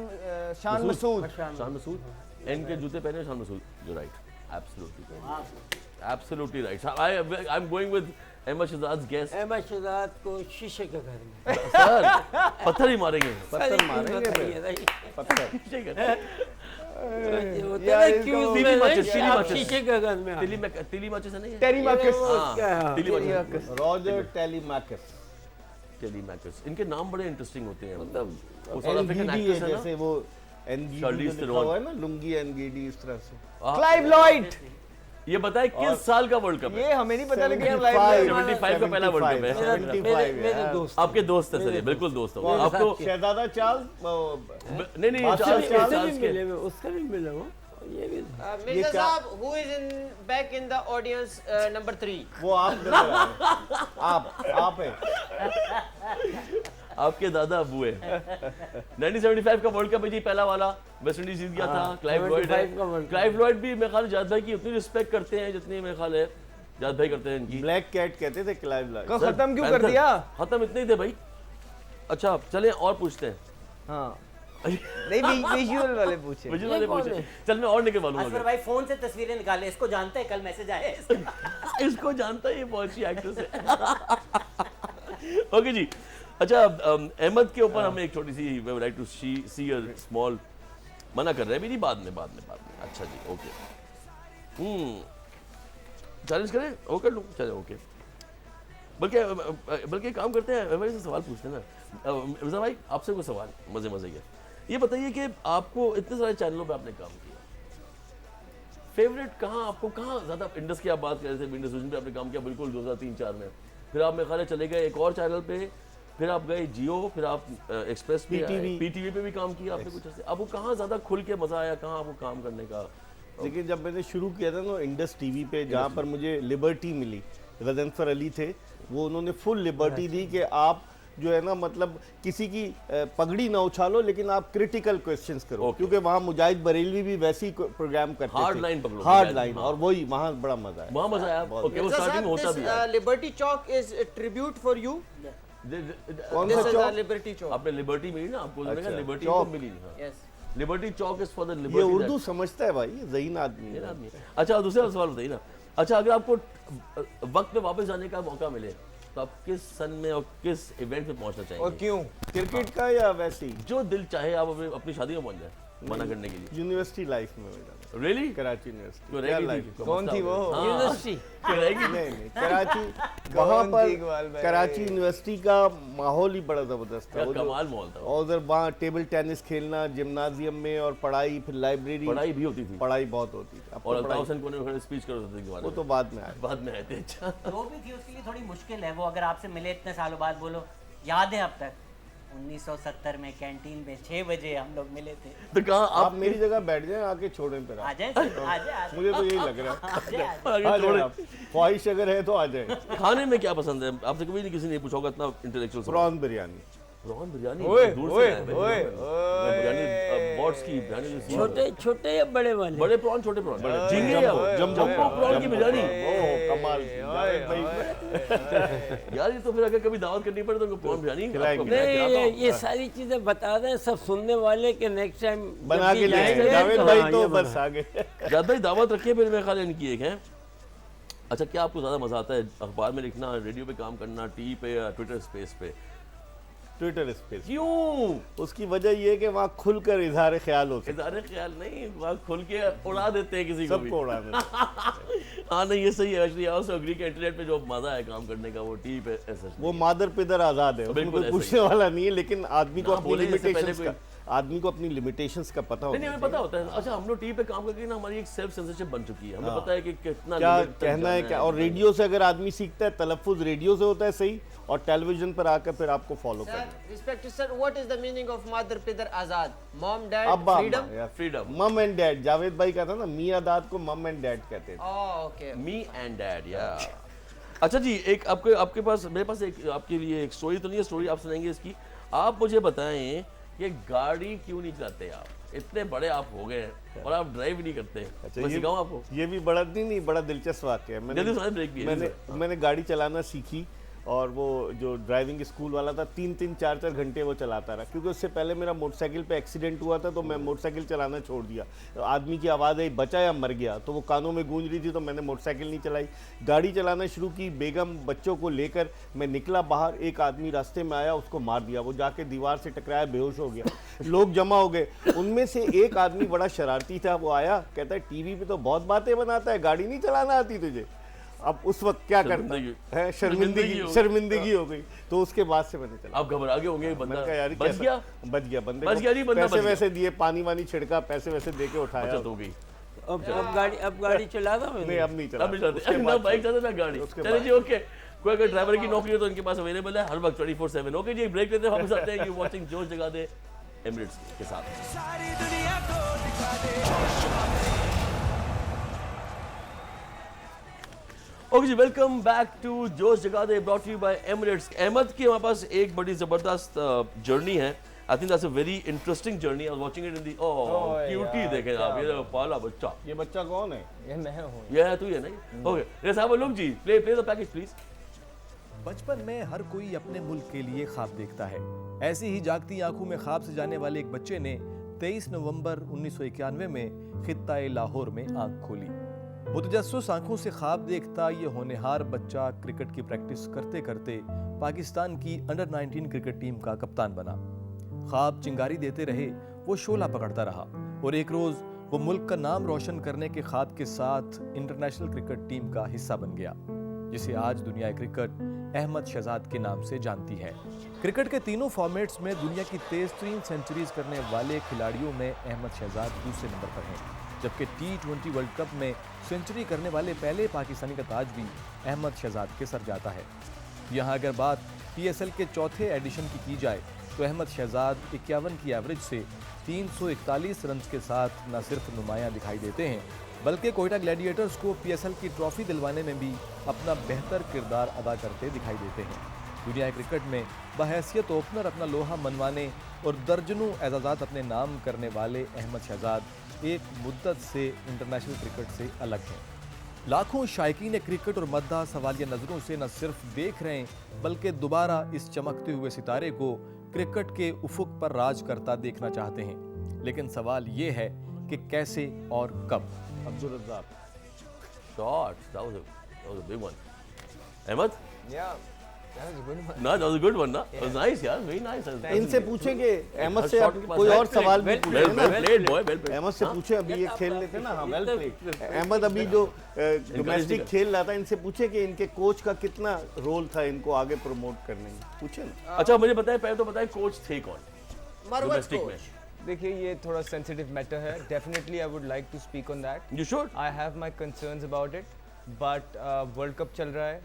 मसूद। शान मसूद। इनके जूते पहने Shan Masood, you right, absolutely right. I am going with Ahmed Shahzad guess. Ahmed Shahzad को शीशे के घर में सर पत्थर ही मारेंगे। पत्थर मारेंगे फिर, बताइए, पत्थर। तीली माचिस, तीली आप माचिस। शीशे के घर में आ गए। तिली माचिस है नहीं है? टेरीमाकस। हाँ, तिली माचिस, रॉजर टेलीमैकस, टेलीमैकस। इनके नाम बड़े इंटरेस्टिंग होते हैं, मतलब वो साउथ अफ्रीकन एनगीडी एक्ट्रेस है, है जैसे ना। वो एनगीडी शार्लिज़ लिखा थिरोन। हुआ है ना, लुंगी एनगीडी, इस तरह से। Clive Lloyd. ये बताए किस साल का वर्ल्ड कप है? ये हमें नहीं पता लेकिन 75 का पहला वर्ल्ड कप है। 75 मेरे दोस्त आपके दोस्त है सर, ये बिल्कुल दोस्त हो आपको। शहजादा चार्ल्स नहीं नहीं, बादशाह चार्ल्स के चार्ल्स चार्ल्स भी के मिले हुए, उसका भी मिला हुआ, ये भी Mirza क्या- Saab, who is in back in the audience number 3? वो आप नजर आ रहे हैं। आप है। आपके दादा अबू है। 1975 का वर्ल्ड कप है जी, पहला वाला वेस्ट इंडीज जीत गया था। क्लाइव लॉयड 75 का है। World cup. क्लाइव लॉयड भी मेरे ख्याल जाद भाई की उतनी रिस्पेक्ट करते हैं जितनी मेरे ख्याल है जाद भाई करते हैं इनकी। ब्लैक कैट कहते थे क्लाइव लॉयड। को सर, खत्म क्यों कर पैंथर। दिया? खत्म इतने ही थे भाई। अच्छा चलें और पूछते हैं। हाँ नहीं, विजुअल वाले पूछे। विजुअल वाले कौन पूछे। है? चल मैं और निकलवा असफर लूंगा। भाई फोन से तस्वीरें निकाले, इसको जानते हैं, कल मैसेज आया है इसका। इसको जानता है, ये बहुत अच्छी एक्ट्रेस है। ओके जी। अच्छा अहमद के ऊपर हमें एक छोटी सी we would like to see a small, मना कर रहे हैं भी नहीं, बाद में। अच्छा जी ओके। चैलेंज करें, वो कर लूँ, चले ओके। बल्कि काम करते हैं, मेरे से सवाल पूछते हैं ना। मिर्जा भाई आपसे कोई सवाल मजे के, ये बताइए कि आपको इतने सारे चैनलों पे आपने काम किया, फेवरेट कहाँ आपको, कहाँ ज़्यादा इंडस्ट्री की आप बात कर रहे थे, विंडोज विजन पे आपने काम किया बिल्कुल 2003-4 में, फिर आप मेरे ख्याल है चले गए एक और चैनल पे, फिर आप गए जियो, फिर आप एक्सप्रेस पे पीटीवी पे भी काम किया आपने कुछ ऐसे। आपको कहाँ ज़्यादा खुल के मज़ा आया, कहाँ आपको काम करने का? लेकिन जब मैंने शुरू किया था ना इंडस टीवी पे, जहाँ पर मुझे लिबर्टी मिली, गजनफर अली थे वो, उन्होंने फुल लिबर्टी दी कि आप जो है ना, मतलब किसी की पगड़ी ना उछालो, लेकिन आप क्रिटिकल क्वेश्चंस करो, क्योंकि वहाँ मुजाहिद बरेलवी भी वैसे ही प्रोग्राम करते थे। हार्ड लाइन पकड़ो, हार्ड लाइन, और वही वहाँ बड़ा मजा आया। वहाँ मज़ा आया। ओके, वो Mirza स्टार्टिंग Saab, होता this भी है। Liberty Chalk is a tribute for you. कौन This सा is चौक? Liberty Chalk. आपने लिबर्टी मिली ना, आपको अच्छा, लिबर्टी चौक। को मिली। Yes. Liberty Chowk is for the ये लिबर्टी। उर्दू समझता है भाई, ये ज़हीन आदमी है। अच्छा दूसरा सवाल बताइए ना। अच्छा अगर आपको वक्त पे वापस जाने का मौका मिले तो आप किस सन में और किस इवेंट में पहुंचना और चाहेंगे? क्यों? क्रिकेट का या वैसे ही? जो दिल चाहे आप अपनी शादी में पहुंच जाए, मना करने के लिए। यूनिवर्सिटी लाइफ में मेरा, रियली? कराची यूनिवर्सिटी। तो क्या रह गई लाइफ? थी? कौन थी वो? यूनिवर्सिटी रहेगी? नहीं कराची, वहाँ थी इकबाल पर भाई? कराची यूनिवर्सिटी का माहौल ही बड़ा ज़बरदस्त था। क्या वो जो- कमाल माहौल था। और उधर वहाँ टेबल टेनिस खेलना जिम्नाजियम में, और पढ़ाई, फिर लाइब्रेरी, पढ़ाई भी होती थी पढ़ाई बहुत होती थी। अब और तो अल्ताफ पढ़ाई, हुसैन कोने में खड़े स्पीच कर रहे थे वो तो बाद में आया। बाद में आए थे। अच्छा जो भी थी उसके लिए थोड़ी मुश्किल है वो, अगर आपसे मिले इतने सालों बाद, बोलो याद है अब तक 1970 में कैंटीन में 6 बजे हम लोग मिले थे, तो कहा आप मेरी जगह बैठ जाएं, आके छोड़ें फिर आ आप। जाए आ जाए मुझे तो यही लग रहा है। आ जाए आ जाए आप। ख्वाहिश अगर है तो आ जाए। खाने में क्या पसंद है आपसे? कभी नहीं किसी ने पूछा होगा इतना intellectual. Prawn biryani. Prawn biryani ओए, दूर ओए, से आए हैं। ओए, बिरयानी बॉट्स की बिरयानी जो सी- छोटे छोटे या बड़े वाले? बड़े प्रॉन छोटे प्रॉन झींगे या वो जम्बो प्रॉन की बिरयानी। ओह कमाल की। जावेद भाई, यार ये तो फिर अगर कभी दावत करनी पड़े तो प्रॉन बिरयानी खिलाएंगे। आपको मैं नहीं खिलाता हूँ। ये सारी चीजें बता रहे हैं सब सुनने वाले के नेक्स्ट टाइम बना के लाएंगे जावेद भाई, तो बस आगे। जाद भाई दावत रखिए फिर, मेरे ख्याल है इनकी एक है। अच्छा क्या आपको ज़्यादा मज़ा आता है अखबार में लिखना, रेडियो पे काम करना, टीवी पे या ट्विटर स्पेस पे? Twitter space. क्यों? उसकी वजह ये है कि वहाँ खुलकर इजहार ख्याल हो सकता इज़हार ख्याल नहीं, वहाँ खुल के उड़ा देते हैं किसी है, को भी। सबको उड़ाने। हाँ नहीं ये सही है। एक्चुअली आई आल्सो एग्री कि इंटरनेट पे जो मज़ा है काम करने का वो टीवी पे ऐसा वो मादर पिदर आज़ाद है, उसमें बिल्कुल कोई ऐसा ही। पूछने वाला नहीं है, लेकिन आदमी को ना अपनी बोले इससे पहले लिमिटेशंस का, आदमी को अपनी लिमिटेशंस का पता नहीं होता हमें पता होता है। अच्छा हम लोग टीवी पे काम करके ना हमारी एक सेल्फ सेंसरशिप बन चुकी है, हमें पता है कि कितना क्या limit तक कहना है जाना क्या। और रेडियो से अगर आदमी सीखता है, तलफ्फुज रेडियो से होता है सही, और टेलीविजन पर आकर फिर आपको फॉलो Sir, करना है। respected sir, what is the meaning of mother, Pidar, Azad? Mom, dad, अब्बा freedom? फ्रीडम। मम एंड डैड, जावेद भाई का था ना, मियां दाद को मम एंड डैड कहते थे। Oh, okay. Me and dad या। अच्छा जी एक आपके पास, मेरे पास एक आपके लिए एक स्टोरी तो नहीं है, स्टोरी आप सुनाएंगे इसकी। आप मुझे बताएं कि गाड़ी क्यों नहीं चलाते आप? इतने बड़े आप हो गए हैं और आप ड्राइव नहीं करते। अच्छा, मैं सिखाऊं आपको? ये भी बड़ा नहीं बड़ा दिलचस्प वाक्य है। जल्दी सुनाएं, ब्रेक भी है। मैंने गाड़ी चलाना सीखी और वो जो ड्राइविंग स्कूल वाला था 3-3 4-4 घंटे वो चलाता रहा, क्योंकि उससे पहले मेरा मोटरसाइकिल पे एक्सीडेंट हुआ था तो मैं मोटरसाइकिल चलाना छोड़ दिया। आदमी की आवाज़ आई बचा या मर गया, तो वो कानों में गूंज रही थी, तो मैंने मोटरसाइकिल नहीं चलाई, गाड़ी चलाना शुरू की। बेगम बच्चों को लेकर मैं निकला बाहर, एक आदमी रास्ते में आया, उसको मार दिया, वो जाके दीवार से टकराया, बेहोश हो गया। लोग जमा हो गए, उनमें से एक आदमी बड़ा शरारती था, वो आया, कहता है टीवी पे तो बहुत बातें बनाता है, गाड़ी नहीं चलाना आती तुझे। अब उस वक्त क्या करता है, शर्मिंदगी हो गई। तो उसके बाद से मैंने चला। आप घबरा गए होंगे, बंदा यार बच गया, बच गया, बंदे बच गया नहीं, बंदा पैसे बच गया। वैसे दिए, पानी वानी छिड़का, पैसे वैसे दे के उठाया। बचत हो गई। अब गाड़ी चला रहा हूँ नहीं, अब नहीं चला, अब नहीं चलाते, ना बाइक चलाते ना गाड़ी। चलिए जी, ओके। कोई अगर ड्राइवर की नौकरी है तो इनके पास अवेलेबल है हर वक्त 24/7। ओके जी, ब्रेक लेते हैं, वापस आते हैं। यू वाचिंग जोश जगा दे एमिरेट्स के साथ। सारी दुनिया को दिखा दे। ओके जी, वेलकम बैक टू जोश जगा दे, brought you by Emirates. Ahmad की हमारे पास एक बड़ी ज़बरदस्त जर्नी है। I think that's a very interesting journey. I was watching it in the QT, देखें आप, ये पाला बच्चा। ये बच्चा कौन है? ये मैं हूँ। ये है तू, ये नहीं? Okay, let's have a look जी। Play the package please. बचपन में हर कोई अपने मुल्क के लिए ख्वाब देखता है। ऐसी ही जागती आंखों में ख्वाब सजाने वाले एक बच्चे ने 23 नवंबर 1991 में खित्ता लाहौर में आंख खोली। मुतजस्सिस आंखों से ख्वाब देखता ये होनहार बच्चा क्रिकेट की प्रैक्टिस करते करते पाकिस्तान की अंडर 19 क्रिकेट टीम का कप्तान बना। ख्वाब चिंगारी देते रहे, वो शोला पकड़ता रहा और एक रोज वो मुल्क का नाम रोशन करने के ख्वाब के साथ इंटरनेशनल क्रिकेट टीम का हिस्सा बन गया, जिसे आज दुनिया क्रिकेट अहमद शहजाद के नाम से जानती है। क्रिकेट के तीनों फॉर्मेट्स में दुनिया की तेज तरीन सेंचुरीज करने वाले खिलाड़ियों में अहमद शहजाद दूसरे नंबर पर हैं, जबकि T20 वर्ल्ड कप में सेंचुरी करने वाले पहले पाकिस्तानी का ताज भी अहमद शहजाद के सर जाता है। यहाँ अगर बात PSL के चौथे एडिशन की जाए तो अहमद शहजाद 51 की एवरेज से 341 रन के साथ न सिर्फ नुमायां दिखाई देते हैं, बल्कि कोयटा ग्लैडिएटर्स को PSL की ट्रॉफी दिलवाने में भी अपना बेहतर किरदार अदा करते दिखाई देते हैं। दुनिया क्रिकेट में बहैसियत ओपनर अपना लोहा मनवाने और दर्जनों एजाज़ात अपने नाम करने वाले अहमद शहजाद एक मुद्दत से इंटरनेशनल क्रिकेट से अलग हैं। लाखों शायकीन क्रिकेट और मद्दा सवालिया नज़रों से न सिर्फ देख रहे हैं, बल्कि दोबारा इस चमकते हुए सितारे को क्रिकेट के उफुक पर राज करता देखना चाहते हैं। लेकिन सवाल ये है कि कैसे और कब। Abdul Razzaq shot, that was a big one. Ahmed? Yeah, that was a good one. No, that was a good one, ना? It was nice, यार, very nice. इनसे पूछेंगे, अहमद से शॉट अब के पास कोई है। और सवाल भी Well पूछे ना। played, boy, well played. Ahmad से पूछे, अभी ये खेल लेते ना, हाँ, वेल प्लेड। अहमद अभी जो डोमेस्टिक खेल रहा था, इनसे पूछे कि इनके कोच का कितना रोल था इनको आगे प्रमोट करने में, पूछे ना। अच्छा, मुझे बताएं, पहले तो बताएं कोच थे कौन मरवत डोमेस्टिक कोच। में? देखिए, ये थोड़ा सेंसिटिव मैटर है। Definitely I would like to speak on that. You should. I have my concerns about it, but world cup चल रहा है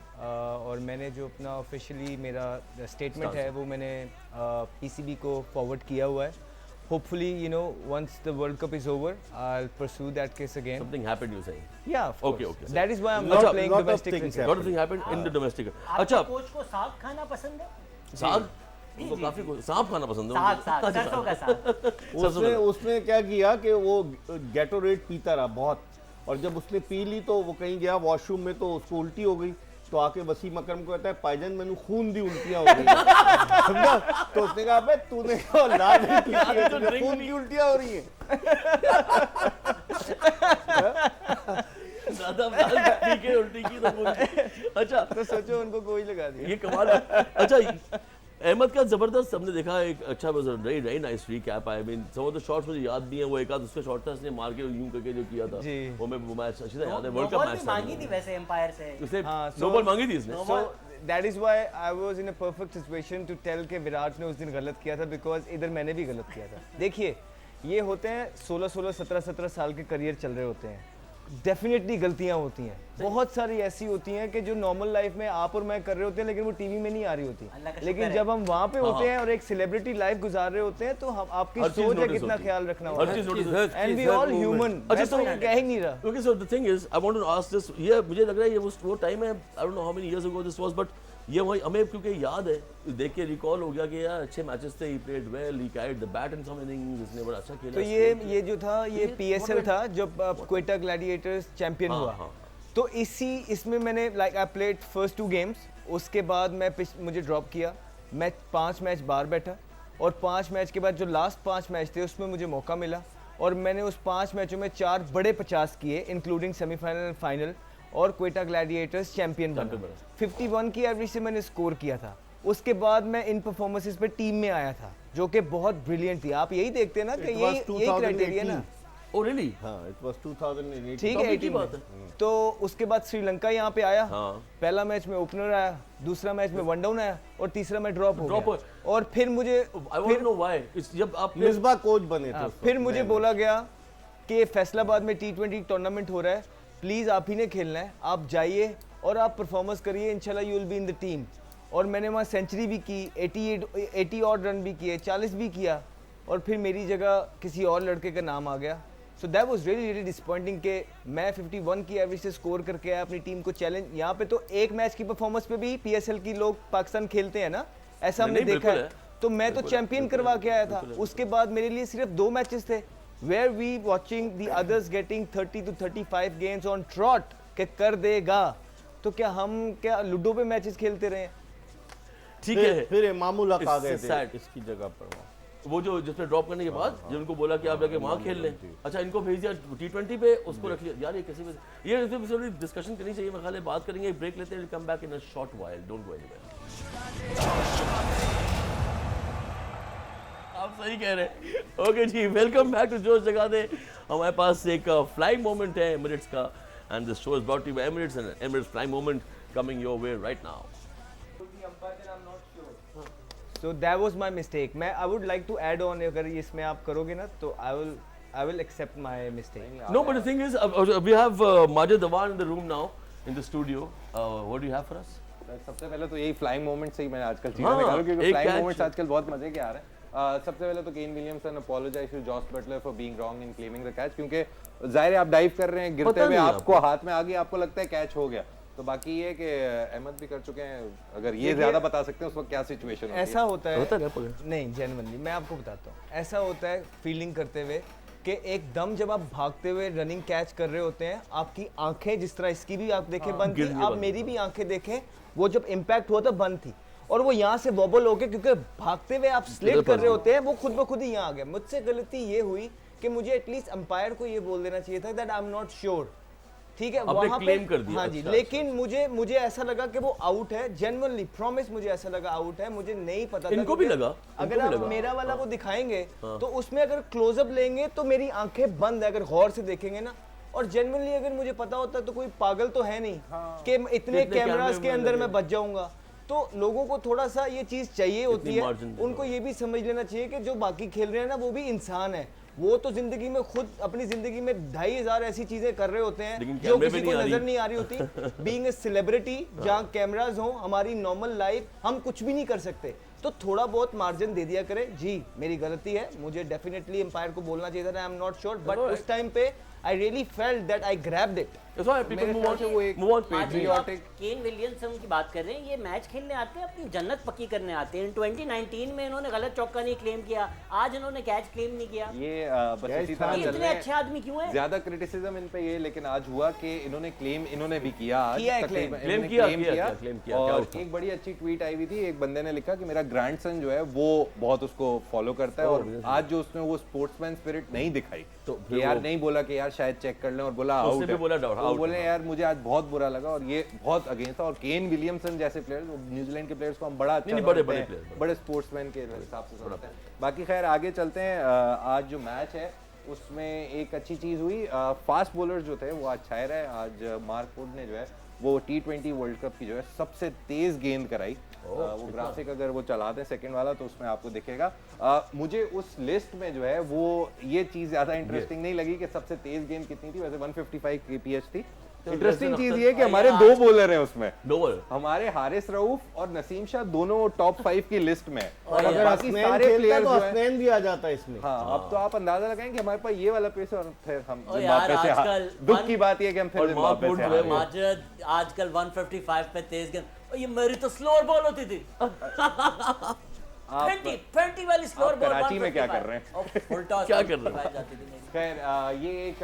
और मैंने जो अपना ऑफिशियली मेरा स्टेटमेंट है वो मैंने PCB को फॉरवर्ड किया हुआ है। Hopefully, you know, once the World Cup is over, I'll pursue that case again. Something happened, you saying? Yeah, of Okay, course. okay. That is why I'm Lot not of- playing lot of domestic things cricket. Lot of things happened in the domestic. आपके अच्छा, कोच को साग खाना पसंद है? साग उनको काफी सांप खाना पसंद है साग उनको। साग अच्छा, सरसों का साग। उसने उसने क्या किया कि वो गैटोरेड पीता रहा बहुत, और जब उसने पी ली तो वो कहीं गया वॉशरूम में तो उसको उल्टी हो गई, तो आके वसीम अकरम को कहता है पाईजान मैंने खून दी, उल्टियां हो गई। समझा? तो उसने कहा अबे तूने औलाद नहीं की है, तुझे खून की उल्टियां हो रही हैं। ज्यादा पी के उल्टी की तो वो- अच्छा, तो सोचो उनको कोई लगा दिया। ये कमाल है। अच्छा, अहमद का जबरदस्त हमने देखा, एक अच्छा very very nice recap. I mean some of the shots मुझे याद नहीं है, वो एक आध उसका शॉट था उसने मार के यूं करके जो किया था, जी। वो मैच अच्छी तरह याद है। World no cup ball match भी था मांगी थी वैसे एम्पायर से। उसने हाँ, नो बॉल मांगी थी इसने। So that is why I was in a perfect situation to tell कि विराट ने उस दिन गलत किया था, because इधर मैंने भी गलत किया था। देखिए, ये होते हैं 16-16, 17-17 साल के करियर चल रहे होते हैं, डेफिनेटली गलतियां होती हैं, बहुत सारी ऐसी होती हैं कि जो नॉर्मल लाइफ में आप और मैं कर रहे होते हैं, लेकिन वो टीवी में नहीं आ रही होती। अल्लाह का लेकिन शुक्र जब हम वहाँ पे हाँ, होते हैं और एक सेलिब्रिटी लाइफ गुजार रहे होते हैं, तो हम आपकी हर चीज़ सोच है notice कितना होती है। ख्याल रखना हर होता चीज़ है। notice होती है। And we all human. अच्छा, तो कह ही नहीं रहा। Okay, so the thing is, I want to ask this. ये मुझे लग रहा है ये वो टाइम है, I don't know how many years ago this was, but ये वही हमें क्योंकि याद है, देख के रिकॉल हो गया कि यार अच्छे मैचेस थे, he played well, he carried the bat in some innings, इसने बड़ा अच्छा खेला। तो ये जो था ये PSL था जब क्वेटा ग्लैडिएटर्स चैंपियन हाँ, हुआ। हाँ। तो इसमें मैंने like I played first 2 games, उसके बाद मुझे ड्रॉप किया, मैं 5 मैच बाहर बैठा और 5 मैच के बाद जो लास्ट 5 मैच थे उसमें मुझे मौका मिला और मैंने उस 5 मैचों में 4 बड़े 50 किए इंक्लूडिंग सेमीफाइनल एंड फाइनल और क्वेटा ग्लैडिएटर्स चैंपियन बना। 51 की एवरेज से मैंने स्कोर किया था। उसके बाद मैं इन परफॉर्मेंसेस पे टीम में आया था जो कि बहुत ब्रिलियंट थी। आप यही देखते हैं ना कि यही क्राइटेरिया ना। Oh really? हाँ, it was 2018. ठीक है, 18 बात में। है। तो उसके बाद श्रीलंका यहाँ पे आया। हाँ। पहला मैच में ओपनर आया, दूसरा मैच में वन डाउन आया और तीसरा में ड्रॉप हो Drop गया। और फिर मुझे I want to know why. जब आप मिसबा कोच बने थे उस फिर वक्त, मुझे नए- बोला गया कि फैसलाबाद में T20 टूर्नामेंट हो रहा है, प्लीज़ आप ही ने खेलना है, आप जाइए और आप परफॉर्मेंस करिए, इंशाल्लाह you will be in the team. और मैंने वहाँ सेंचुरी भी की, 80 और रन भी किए, 40 भी किया और फिर मेरी जगह किसी और लड़के का नाम आ गया। So that was really really disappointing कि मैं 51 की एवरेज से स्कोर करके आया, अपनी टीम को चैलेंज। यहाँ पे तो एक मैच की परफॉर्मेंस पे भी PSL की लोग पाकिस्तान खेलते हैं ना, ऐसा हमने नहीं, देखा बिल्कुल है। तो मैं तो चैंपियन करवा के आया था। उसके बाद मेरे लिए सिर्फ 2 मैचेस थे where we watching the others getting 30 to 35 games on trot के कर देगा। तो क्या हम क्या लूडो पे मैचेस खेलते रहे? ठीक है, फिर इमामुल हक आ गए It's थे sad. इसकी जगह पर। वो जो जिसने ड्रॉप करने के बाद जो उनको बोला कि आप जाके वहाँ खेल लें, अच्छा इनको भेज दिया T20 पे, उसको रख लिया। यार ये कैसे ये डिस्कशन करनी चाहिए, मैं ख्याल है बात करेंगे, ब्रेक लेते हैं, come back in a short while, don't go anywhere. आप सही कह रहे हैं। ओके जी, वेलकम बैक टू जोश जगा दे। हमारे पास एक फ्लाइंग मोमेंट है एमिरेट्स का and this show is brought to you by Emirates and Emirates flying moment coming your way right now. So that was my mistake. मैं I would like to add on, अगर इसमें आप करोगे ना तो I will accept my mistake. No, but the thing is, we have Majid Awan in the room now, in the studio. What do you have for us? सबसे पहले तो यही फ्लाइंग मोमेंट से ही मैं आजकल चीज़ें हाँ, निकाल रहा हूँ क्योंकि एक फ्लाइंग catch- मोमेंट्स आजकल बहुत मजे के आ रहे हैं। सबसे पहले तो Kane Williamson apologise to Jos Buttler for being wrong in claiming the catch, क्योंकि जाहिर है आप डाइव कर रहे हैं, गिरते पता हुए नहीं आपको हाथ में आ गई, आपको लगता है कैच हो गया। तो बाकी ये कि अहमद भी कर चुके हैं, अगर ये ज्यादा बता सकते हैं उस वक्त क्या सिचुएशन होती है। ऐसा होता है होता है क्या? नहीं, जेन्युइनली मैं आपको बताता हूँ, ऐसा होता है फील्डिंग करते हुए कि एकदम जब आप भागते हुए रनिंग कैच कर रहे होते हैं, आपकी आंखें जिस तरह इसकी भी आप देखें बंद गिर थी, गई आप बंद। मेरी भी आंखें देखें, वो जब इम्पैक्ट हुआ था बंद थी और वो यहाँ से वॉबल होके, क्योंकि भागते हुए आप स्लिप कर रहे होते हैं, वो खुद ब खुद ही यहाँ आ गया। मुझसे गलती ये हुई कि मुझे एटलीस्ट अंपायर को ये बोल देना चाहिए था that I am not sure. ठीक है, आपने वहाँ पे claim कर दिया, हाँ जी, अच्छा, लेकिन मुझे ऐसा लगा कि वो आउट है, जेन्युइनली प्रॉमिस मुझे ऐसा लगा आउट है, मुझे नहीं पता था इनको भी क्योंकि लगा, अगर इनको भी आप लगा। मेरा वाला वो दिखाएंगे तो उसमें अगर क्लोजअप लेंगे तो मेरी आंखें बंद है, अगर गौर से देखेंगे ना। और जेन्युइनली अगर मुझे पता होता तो कोई पागल तो है नहीं कि इतने कैमरास के अंदर मैं बच जाऊंगा। तो लोगों को थोड़ा सा ये चीज चाहिए होती है, margin उनको ये भी समझ लेना चाहिए कि जो बाकी खेल रहे हैं ना वो भी इंसान है, वो तो जिंदगी में खुद अपनी जिंदगी में 2500 ऐसी चीजें कर रहे होते हैं लेकिन जो कैमरे किसी में को नहीं आ नजर रही। नहीं आ रही होती। बीइंग ए सेलिब्रिटी, जहाँ कैमराज हो, हमारी नॉर्मल लाइफ, हम कुछ भी नहीं कर सकते, तो थोड़ा बहुत मार्जिन दे दिया करें। जी मेरी गलती है, मुझे डेफिनेटली एम्पायर को बोलना चाहिए था I am not sure, but उस टाइम पे I really felt that I grabbed it. That's why people मेरे move ख्याल on. से वो एक Move on. आज जो आप केन विलियमसन की बात कर रहे हैं, ये मैच खेलने आते हैं, अपनी जन्नत पक्की करने आते हैं। 2019 में इन्होंने गलत चौका नहीं क्लेम किया, आज इन्होंने कैच क्लेम नहीं किया। ये बस इसी ये तरह चल इतने रहे अच्छे हैं। आदमी क्यों हैं? ज्यादा क्रिटिसिज्म इन पे ये, लेकिन आज हुआ कि इन्होंने क्लेम इन्होंने भी किया, आज किया है तकरीबन claim। इन्होंने किया, claim किया, claim किया, क्या और हुआ? एक बड़ी अच्छी ट्वीट आई हुई थी, एक बंदे ने लिखा कि मेरा ग्रैंडसन जो है वो बहुत उसको फॉलो करता है और आज जो उसने वो स्पोर्ट्समैन स्पिरिट नहीं दिखाई, तो कि यार नहीं बोला कि यार शायद चेक कर लें और बोला उसने आउट भी है, बोला doubt, तो out बोले है। यार मुझे आज बहुत बुरा लगा और ये बहुत अगेंस्ट था। और केन विलियमसन जैसे प्लेयर, न्यूजीलैंड के प्लेयर्स को हम बड़ा अच्छा नहीं, बड़े- समझते बड़े हैं, player, बड़े स्पोर्ट्समैन के हिसाब से समझते हैं। बाकी खैर आगे चलते हैं। आज जो मैच है उसमें एक अच्छी चीज़ हुई, फास्ट बॉलर्स जो थे वो आज छाए रहे। आज मार्क वुड ने जो है वो T20 वर्ल्ड कप की जो है सबसे तेज गेंद कराई। वो ग्राफिक अगर वो चलाते हैं सेकंड वाला तो उसमें आपको दिखेगा। मुझे उस लिस्ट में जो है वो ये चीज़ ज़्यादा इंटरेस्टिंग नहीं लगी कि सबसे तेज गेंद कितनी थी, वैसे 155 kph थी। इंटरेस्टिंग चीज़ ये है कि हमारे 2 बॉलर हैं उसमें, Dover. हमारे हारिस रऊफ और नसीम शाह दोनों टॉप 5 की लिस्ट में। और अगर बाकी हसनैन सारे खेलता प्लेयर्स तो जो हैं, हसनैन भी आ जाता इसमें। हाँ अब तो आप अंदाजा लगाएंगे हमारे पास ये वाला पेस है और फिर हम ओ यार, जिम्बाब्वे से आजकल दुख की बात ये है कि हम फिर और जिम्बाब्वे मार्क से वुड जो है हारे। माजिद आजकल 155 पे तेज गेंद, और ये मेरी तो स्लोअर बॉल होती थी। आप 20 वाली स्कोर बॉल कराची में क्या कर रहे हैं? फुल टॉस क्या कर रहे हैं? जाती थी मेरी। खैर ये एक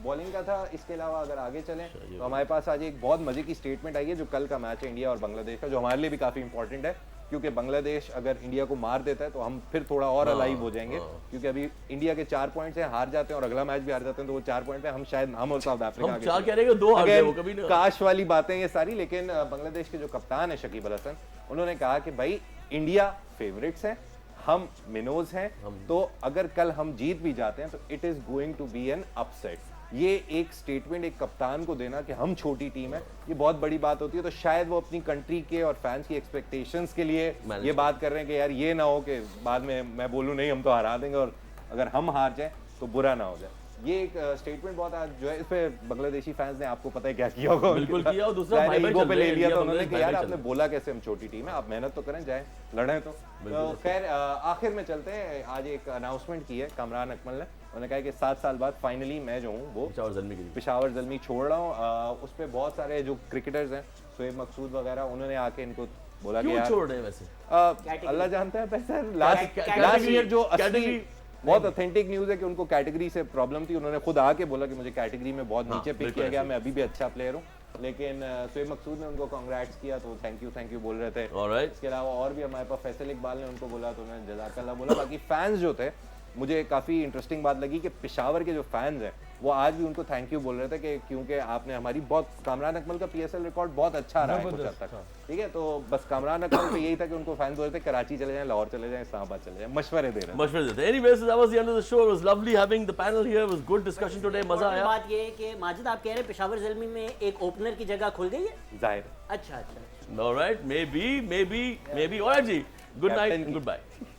बॉलिंग का था। इसके अलावा अगर आगे चलें तो हमारे पास आज एक बहुत मजे की स्टेटमेंट आई है जो कल का मैच है इंडिया और बांग्लादेश का, जो हमारे लिए भी काफी इंपॉर्टेंट है, क्योंकि बांग्लादेश अगर इंडिया को मार देता है तो हम फिर थोड़ा और अलाइव हो जाएंगे, क्योंकि अभी इंडिया के 4 पॉइंट्स हैं, हार जाते हैं और अगला मैच भी हार जाते हैं तो वो 4 पॉइंट पे हम शायद हम और साउथ अफ्रीका हम 4 कह रहे हैं कि 2 हार गए वो कभी नहीं। काश वाली बातें ये सारी। लेकिन बांग्लादेश के जो कप्तान है शकीब अल हसन, उन्होंने कहा कि भाई इंडिया फेवरेट्स हैं, हम मिनोज हैं, तो अगर कल हम जीत भी जाते हैं तो it is going to be an upset. ये एक स्टेटमेंट एक कप्तान को देना कि हम छोटी टीम है, ये बहुत बड़ी बात होती है। तो शायद वो अपनी कंट्री के और फैंस की एक्सपेक्टेशंस के लिए ये बात कर रहे हैं कि यार ये ना हो कि बाद में मैं बोलूं नहीं हम तो हरा देंगे और अगर हम हार जाए तो बुरा ना हो जाए। ये एक स्टेटमेंट बहुत आज जो है इस पे बांग्लादेशी फैंस ने आपको पता है क्या किया होगा, बिल्कुल किया। और दूसरा शायद भाई ईगो पे ले लिया चल तो रहे उन्होंने हैं, कि यार भाई आपने चल बोला कैसे हम छोटी टीम है, आप मेहनत तो करें, जाए लड़ें तो खैर आखिर में चलते हैं। आज एक अनाउंसमेंट की है कामरान अकमल ने, उन्होंने कहा कि 7 साल बाद फाइनली मैं जो हूँ वो पेशावर ज़ल्मी के लिए। पेशावर ज़ल्मी छोड़ रहा हूँ। उस पर बहुत सारे जो क्रिकेटर्स हैं शोएब मकसूद वगैरह उन्होंने आके इनको बोला कि क्यों यार छोड़ रहे हैं वैसे? अल्लाह जानता है पैसा लास्ट कैटेगरी- ईयर जो असली कैटेगरी- बहुत ऑथेंटिक न्यूज़ है कि उनको कैटेगरी से प्रॉब्लम थी। उन्होंने खुद आके बोला कि मुझे कैटेगरी में बहुत नीचे पिक बिल्कुल किया गया, ऐसे। मैं अभी भी अच्छा प्लेयर हूँ। लेकिन शोएब मकसूद ने उनको कांग्रेट्स किया तो थैंक यू बोल रहे थे। ऑलराइट। इसके अलावा और भी हमारे पास फैसल इकबाल ने उनको बोला तो उन्होंने जज़ाकल्लाह बोला। बाकी फैंस जो थे, मुझे काफ़ी इंटरेस्टिंग बात लगी कि पेशावर के जो फैंस हैं वो आज भी उनको थैंक यू बोल रहे थे कि क्योंकि आपने हमारी बहुत, कामरान अकमल का PSL रिकॉर्ड बहुत अच्छा रहा है कुछ हद तक, ठीक है। तो बस कामरान अकमल पे यही था कि उनको फैंस बोल रहे थे कराची चले जाएं, लाहौर चले जाएं, इस्लामाबाद चले जाएं, मशवरे दे रहे थे। मशवरे देते हैं। Anyways, that was the end of the show. It was lovely having the panel here. It was good discussion today. मजा आया। बात ये है कि माजिद आप कह रहे हैं पेशावर ज़ल्मी में एक ओपनर की जगह खुल गई है। जाहिर अच्छा। All right, maybe. All right, ji. Good night Captain and की- goodbye.